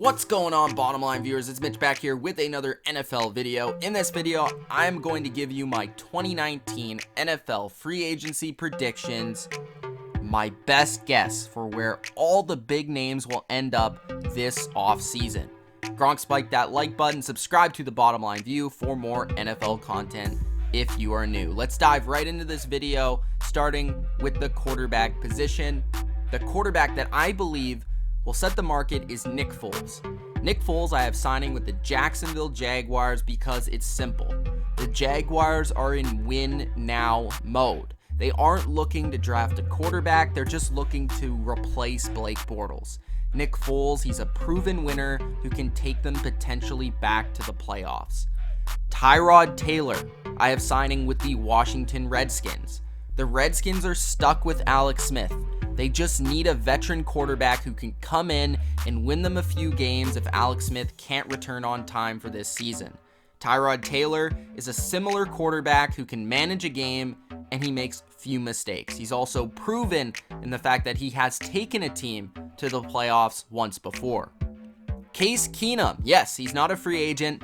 What's going on, bottom line viewers? It's Mitch back here with another NFL video. In this video, I'm going to give you my 2019 NFL free agency predictions, my best guess for where all the big names will end up this offseason. Gronk, spike that like button, subscribe to the Bottom Line View for more NFL content if you are new. Let's dive right into this video, starting with the quarterback position. The quarterback that I believe will set the market is Nick Foles. Nick Foles I have signing with the Jacksonville Jaguars because it's simple. The Jaguars are in win now mode. They aren't looking to draft a quarterback, they're just looking to replace Blake Bortles. Nick Foles, he's a proven winner who can take them potentially back to the playoffs. Tyrod Taylor, I have signing with the Washington Redskins. The Redskins are stuck with Alex Smith. They just need a veteran quarterback who can come in and win them a few games if Alex Smith can't return on time for this season. Tyrod Taylor is a similar quarterback who can manage a game and he makes few mistakes. He's also proven in the fact that he has taken a team to the playoffs once before. Case Keenum, yes, he's not a free agent,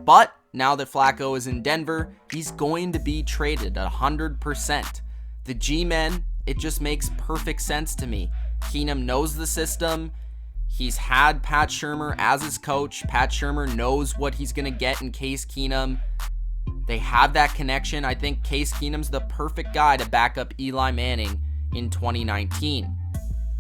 but now that Flacco is in Denver, he's going to be traded 100%. The G-men, it just makes perfect sense to me. Keenum knows the system. He's had Pat Shurmur as his coach. Pat Shurmur knows what he's going to get in Case Keenum. They have that connection. I think Case Keenum's the perfect guy to back up Eli Manning in 2019.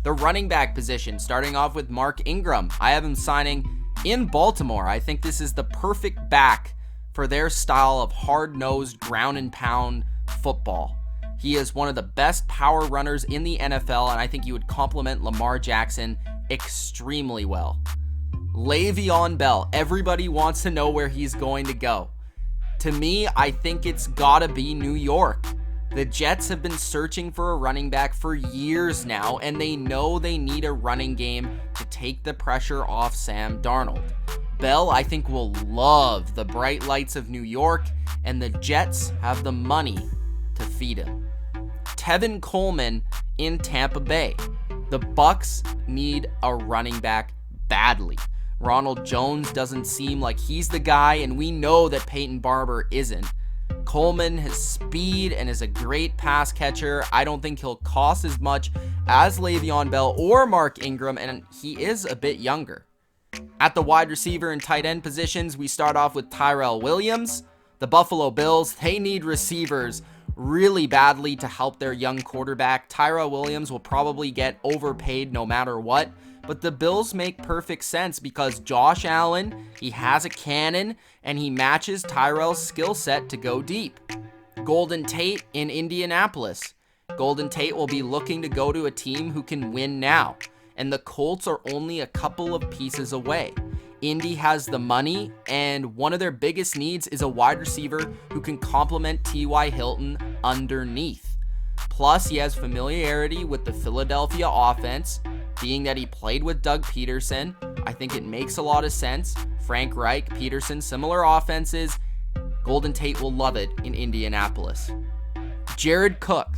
The running back position, starting off with Mark Ingram. I have him signing in Baltimore. I think this is the perfect back for their style of hard-nosed, ground and pound football. He is one of the best power runners in the NFL, and I think he would complement Lamar Jackson extremely well. Le'Veon Bell, everybody wants to know where he's going to go. To me, I think it's gotta be New York. The Jets have been searching for a running back for years now, and they know they need a running game to take the pressure off Sam Darnold. Bell, I think, will love the bright lights of New York, and the Jets have the money to feed him. Tevin Coleman in Tampa Bay. The Bucks need a running back badly. Ronald Jones doesn't seem like he's the guy, and we know that Peyton Barber isn't. Coleman has speed and is a great pass catcher. I don't think he'll cost as much as Le'Veon Bell or Mark Ingram, and he is a bit younger. At the wide receiver and tight end positions, we start off with Tyrell Williams. The Buffalo Bills, they need receivers really badly to help their young quarterback. Tyrell Williams will probably get overpaid no matter what, but the Bills make perfect sense because Josh Allen, he has a cannon and he matches Tyrell's skill set to go deep. Golden Tate in Indianapolis. Golden Tate will be looking to go to a team who can win now, and the Colts are only a couple of pieces away. Indy has the money, and one of their biggest needs is a wide receiver who can complement T.Y. Hilton underneath. Plus, he has familiarity with the Philadelphia offense, being that he played with Doug Peterson. I think it makes a lot of sense. Frank Reich, Peterson, similar offenses. Golden Tate will love it in Indianapolis. Jared Cook,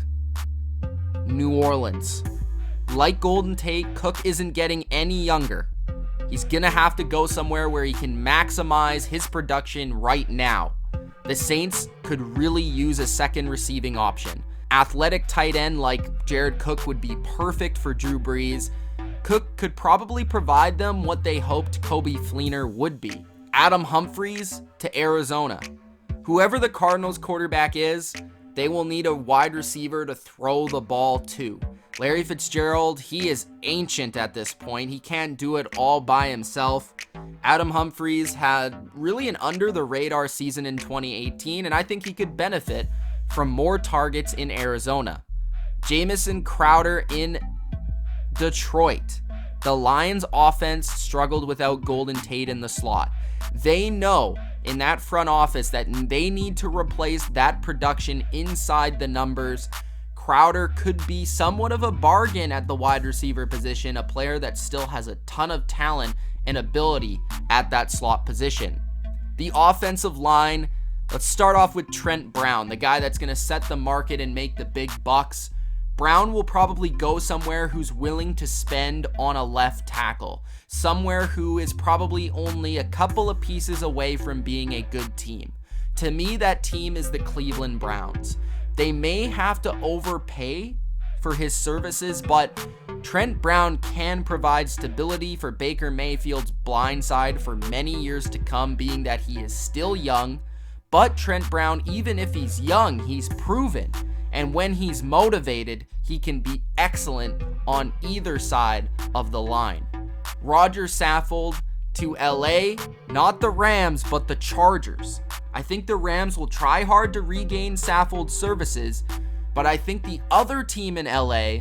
New Orleans. Like Golden Tate, Cook isn't getting any younger. He's gonna have to go somewhere where he can maximize his production right now. The Saints could really use a second receiving option. Athletic tight end like Jared Cook would be perfect for Drew Brees. Cook could probably provide them what they hoped Coby Fleener would be. Adam Humphries to Arizona. Whoever the Cardinals quarterback is, they will need a wide receiver to throw the ball to. Larry Fitzgerald, he is ancient at this point. He can't do it all by himself. Adam Humphries had really an under-the-radar season in 2018, and I think he could benefit from more targets in Arizona. Jamison Crowder in Detroit. The Lions' offense struggled without Golden Tate in the slot. They know in that front office that they need to replace that production inside the numbers. Crowder could be somewhat of a bargain at the wide receiver position, a player that still has a ton of talent and ability at that slot position. The offensive line, let's start off with Trent Brown, the guy that's going to set the market and make the big bucks. Brown will probably go somewhere who's willing to spend on a left tackle, somewhere who is probably only a couple of pieces away from being a good team. To me, that team is the Cleveland Browns. They may have to overpay for his services, but Trent Brown can provide stability for Baker Mayfield's blind side for many years to come, being that he is still young. But Trent Brown, even if he's young, he's proven. And when he's motivated, he can be excellent on either side of the line. Roger Saffold to LA, not the Rams, but the Chargers. I think the Rams will try hard to regain Saffold's services, but I think the other team in LA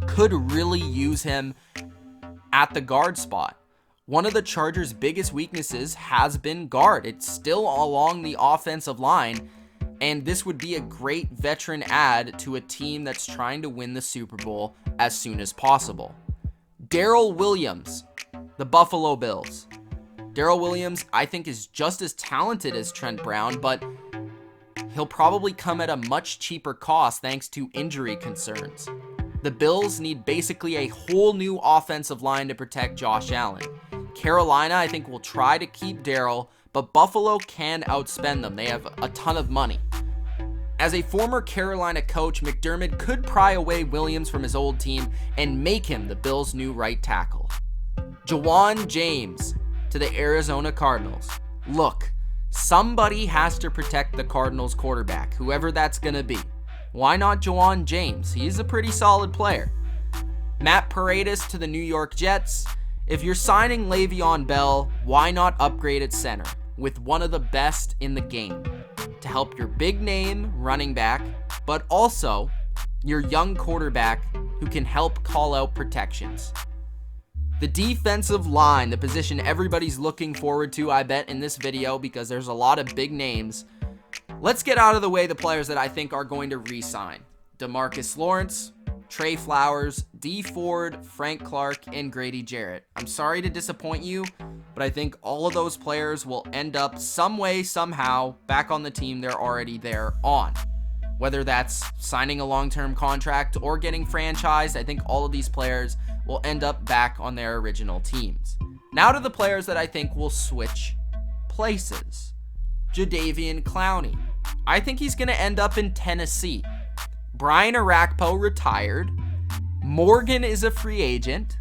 could really use him at the guard spot. One of the Chargers' biggest weaknesses has been guard. It's still along the offensive line, and this would be a great veteran add to a team that's trying to win the Super Bowl as soon as possible. Darrell Williams, the Buffalo Bills. Darrell Williams, I think, is just as talented as Trent Brown, but he'll probably come at a much cheaper cost thanks to injury concerns. The Bills need basically a whole new offensive line to protect Josh Allen. Carolina, I think, will try to keep Darrell, but Buffalo can outspend them. They have a ton of money. As a former Carolina coach, McDermott could pry away Williams from his old team and make him the Bills' new right tackle. Jawan James to the Arizona Cardinals. Look, somebody has to protect the Cardinals quarterback, whoever that's going to be. Why not Jawan James? He's a pretty solid player. Matt Paredes to the New York Jets. If you're signing Le'Veon Bell, why not upgrade at center with one of the best in the game to help your big name running back, but also your young quarterback who can help call out protections. The defensive line, the position everybody's looking forward to, I bet, in this video, because there's a lot of big names. Let's get out of the way the players that I think are going to re-sign. DeMarcus Lawrence, Trey Flowers, Dee Ford, Frank Clark, and Grady Jarrett. I'm sorry to disappoint you, but I think all of those players will end up some way, somehow, back on the team they're already there on. Whether that's signing a long-term contract or getting franchised, I think all of these players will end up back on their original teams. Now to the players that I think will switch places. Jadeveon Clowney. I think he's going to end up in Tennessee. Brian Orakpo retired. Morgan is a free agent.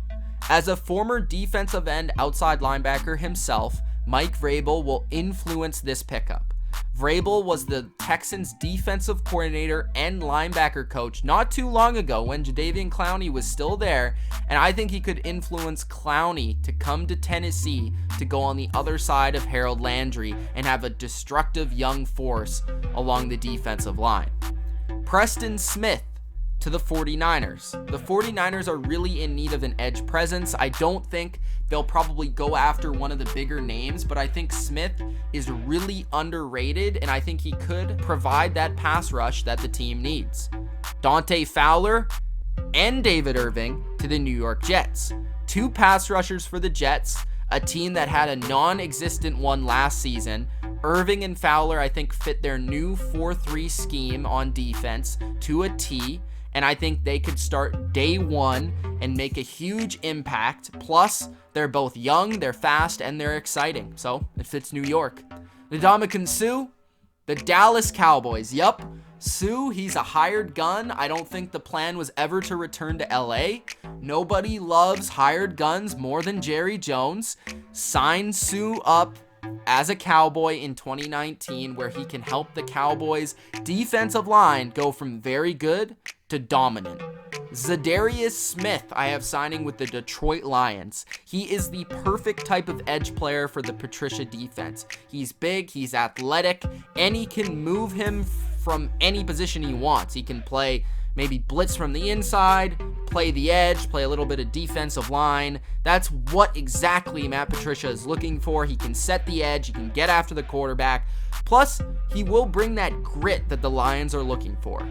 As a former defensive end outside linebacker himself, Mike Vrabel will influence this pickup. Vrabel was the Texans' defensive coordinator and linebacker coach not too long ago when Jadeveon Clowney was still there, and I think he could influence Clowney to come to Tennessee to go on the other side of Harold Landry and have a destructive young force along the defensive line. Preston Smith to the 49ers. The 49ers are really in need of an edge presence. I don't think they'll probably go after one of the bigger names, but I think Smith is really underrated, and I think he could provide that pass rush that the team needs. Dante Fowler and David Irving to the New York Jets. Two pass rushers for the Jets, a team that had a non-existent one last season. Irving and Fowler, I think, fit their new 4-3 scheme on defense to a T, and I think they could start day one and make a huge impact. Plus, they're both young, they're fast, and they're exciting, so it fits New York. Ndamukong Suh, the Dallas Cowboys. Yup, Suh, he's a hired gun. I don't think the plan was ever to return to LA. Nobody loves hired guns more than Jerry Jones. Sign Suh up as a Cowboy in 2019, where he can help the Cowboys' defensive line go from very good to dominant. Zadarius Smith, I have signing with the Detroit Lions. He is the perfect type of edge player for the Patricia defense. He's big, he's athletic, and he can move him from any position he wants. He can play maybe blitz from the inside, play the edge, play a little bit of defensive line. That's what exactly Matt Patricia is looking for. He can set the edge, he can get after the quarterback. Plus, he will bring that grit that the Lions are looking for.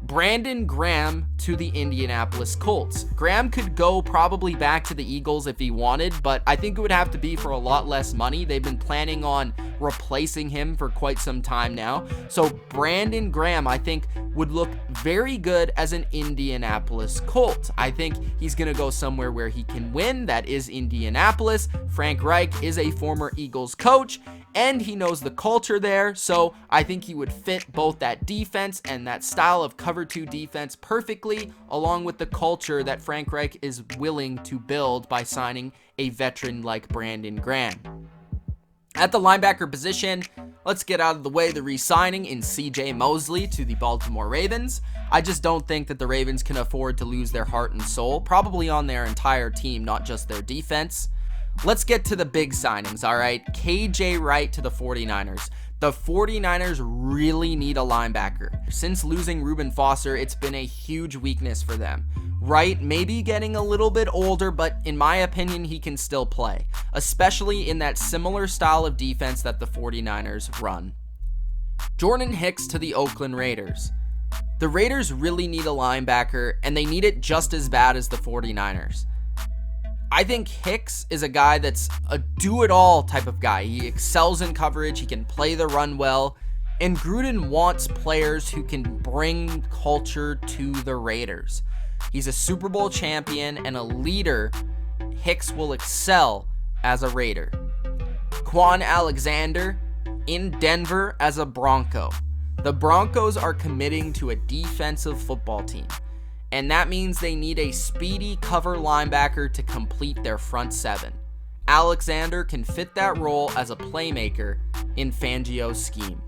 Brandon Graham to the Indianapolis Colts. Graham could go probably back to the Eagles if he wanted, but I think it would have to be for a lot less money. They've been planning on replacing him for quite some time now. So Brandon Graham, I think, would look very good as an Indianapolis Colt. I think he's going to go somewhere where he can win. That is Indianapolis. Frank Reich is a former Eagles coach, and he knows the culture there, so I think he would fit both that defense and that style of cover 2 defense perfectly, along with the culture that Frank Reich is willing to build by signing a veteran like Brandon Graham. At the linebacker position, let's get out of the way the re-signing in CJ Mosley to the Baltimore Ravens. I just don't think that the Ravens can afford to lose their heart and soul, probably on their entire team, not just their defense. Let's get to the big signings, all right? KJ Wright to the 49ers. The 49ers really need a linebacker. Since losing Reuben Foster, it's been a huge weakness for them. Wright may be getting a little bit older, but in my opinion, he can still play, especially in that similar style of defense that the 49ers run. Jordan Hicks to the Oakland Raiders. The Raiders really need a linebacker, and they need it just as bad as the 49ers. I think Hicks is a guy that's a do-it-all type of guy. He excels in coverage, he can play the run well, and Gruden wants players who can bring culture to the Raiders. He's a Super Bowl champion and a leader. Hicks will excel as a Raider. Quan Alexander in Denver as a Bronco. The Broncos are committing to a defensive football team, and that means they need a speedy cover linebacker to complete their front seven. Alexander can fit that role as a playmaker in Fangio's scheme.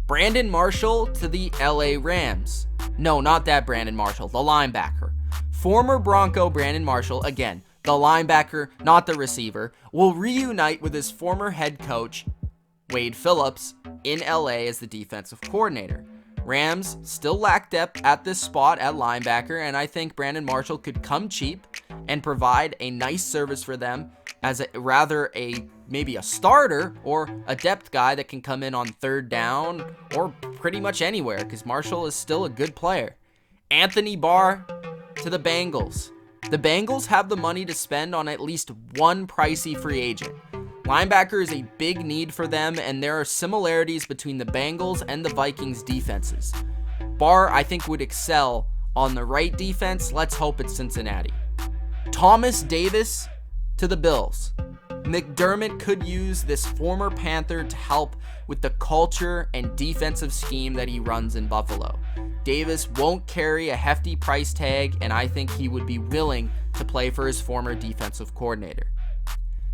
Brandon Marshall to the LA Rams. No, not that Brandon Marshall, the linebacker. Former Bronco Brandon Marshall, again, the linebacker, not the receiver, will reunite with his former head coach, Wade Phillips, in LA as the defensive coordinator. Rams still lack depth at this spot at linebacker, and I think Brandon Marshall could come cheap and provide a nice service for them as maybe a starter or a depth guy that can come in on third down or pretty much anywhere, because Marshall is still a good player. Anthony Barr to the Bengals. The Bengals have the money to spend on at least one pricey free agent. Linebacker is a big need for them, and there are similarities between the Bengals and the Vikings defenses. Barr, I think, would excel on the right defense. Let's hope it's Cincinnati. Thomas Davis to the Bills. McDermott could use this former Panther to help with the culture and defensive scheme that he runs in Buffalo. Davis won't carry a hefty price tag, and I think he would be willing to play for his former defensive coordinator.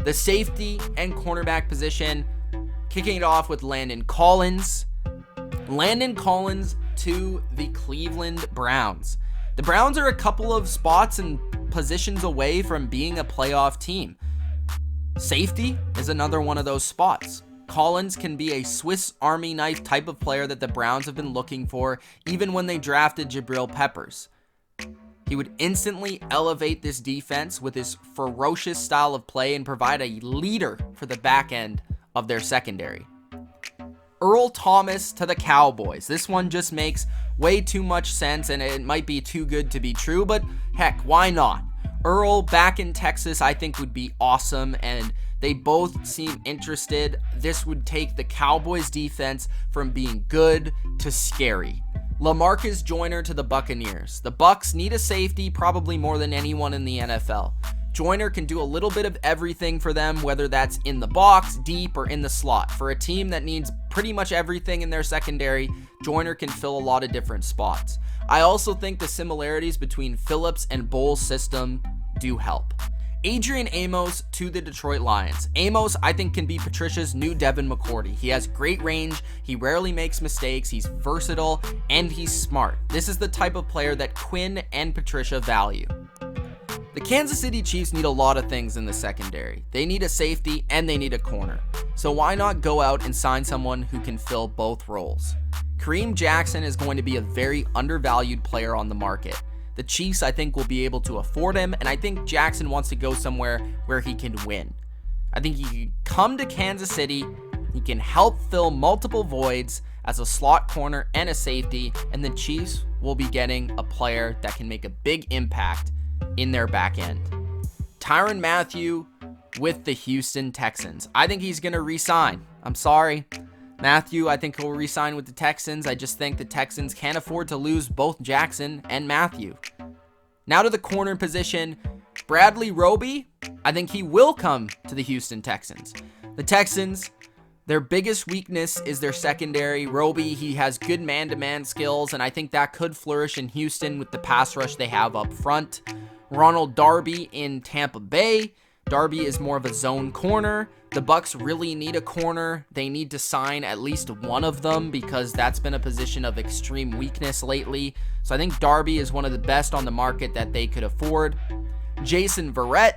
The safety and cornerback position, kicking it off with Landon Collins. Landon Collins to the Cleveland Browns. The Browns are a couple of spots and positions away from being a playoff team. Safety is another one of those spots. Collins can be a Swiss Army knife type of player that the Browns have been looking for, even when they drafted Jabril Peppers. He would instantly elevate this defense with his ferocious style of play and provide a leader for the back end of their secondary. Earl Thomas to the Cowboys. This one just makes way too much sense, and it might be too good to be true, but heck, why not? Earl back in Texas, I think, would be awesome, and they both seem interested. This would take the Cowboys defense from being good to scary. LaMarcus Joyner to the Buccaneers. The Bucs need a safety probably more than anyone in the NFL. Joyner can do a little bit of everything for them, whether that's in the box, deep, or in the slot. For a team that needs pretty much everything in their secondary, Joyner can fill a lot of different spots. I also think the similarities between Phillips and Bowles' system do help. Adrian Amos to the Detroit Lions. Amos, I think, can be Patricia's new Devin McCourty. He has great range, he rarely makes mistakes, he's versatile, and he's smart. This is the type of player that Quinn and Patricia value. The Kansas City Chiefs need a lot of things in the secondary. They need a safety and they need a corner. So why not go out and sign someone who can fill both roles? Kareem Jackson is going to be a very undervalued player on the market. The Chiefs, I think, will be able to afford him, and I think Jackson wants to go somewhere where he can win. I think he can come to Kansas City, he can help fill multiple voids. as a slot corner and a safety, and the Chiefs will be getting a player that can make a big impact in their back end. Tyrann Mathieu with the Houston Texans. I think he's going to re-sign. I'm sorry. Mathieu, I think he'll re-sign with the Texans. I just think the Texans can't afford to lose both Jackson and Mathieu. Now to the corner position. Bradley Roby, I think he will come to the Houston Texans. The Texans, their biggest weakness is their secondary. Roby, he has good man-to-man skills, and I think that could flourish in Houston with the pass rush they have up front. Ronald Darby in Tampa Bay. Darby is more of a zone corner. The Bucs really need a corner. They need to sign at least one of them because that's been a position of extreme weakness lately. So I think Darby is one of the best on the market that they could afford. Jason Verrett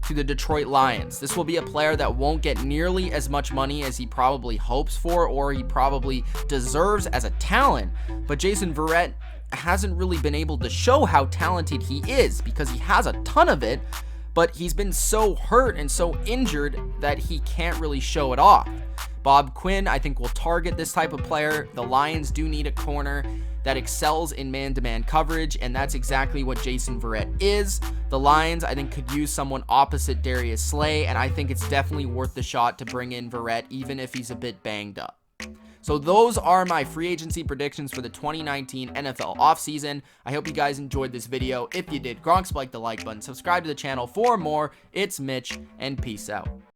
to the Detroit Lions. This will be a player that won't get nearly as much money as he probably hopes for or he probably deserves as a talent. But Jason Verrett hasn't really been able to show how talented he is because he has a ton of it, but he's been so hurt and so injured that he can't really show it off. Bob Quinn, I think, will target this type of player. The Lions do need a corner that excels in man-to-man coverage, and that's exactly what Jason Verrett is. The Lions, I think, could use someone opposite Darius Slay, and I think it's definitely worth the shot to bring in Verrett, even if he's a bit banged up. So those are my free agency predictions for the 2019 NFL offseason. I hope you guys enjoyed this video. If you did, like the like button, subscribe to the channel for more. It's Mitch, and peace out.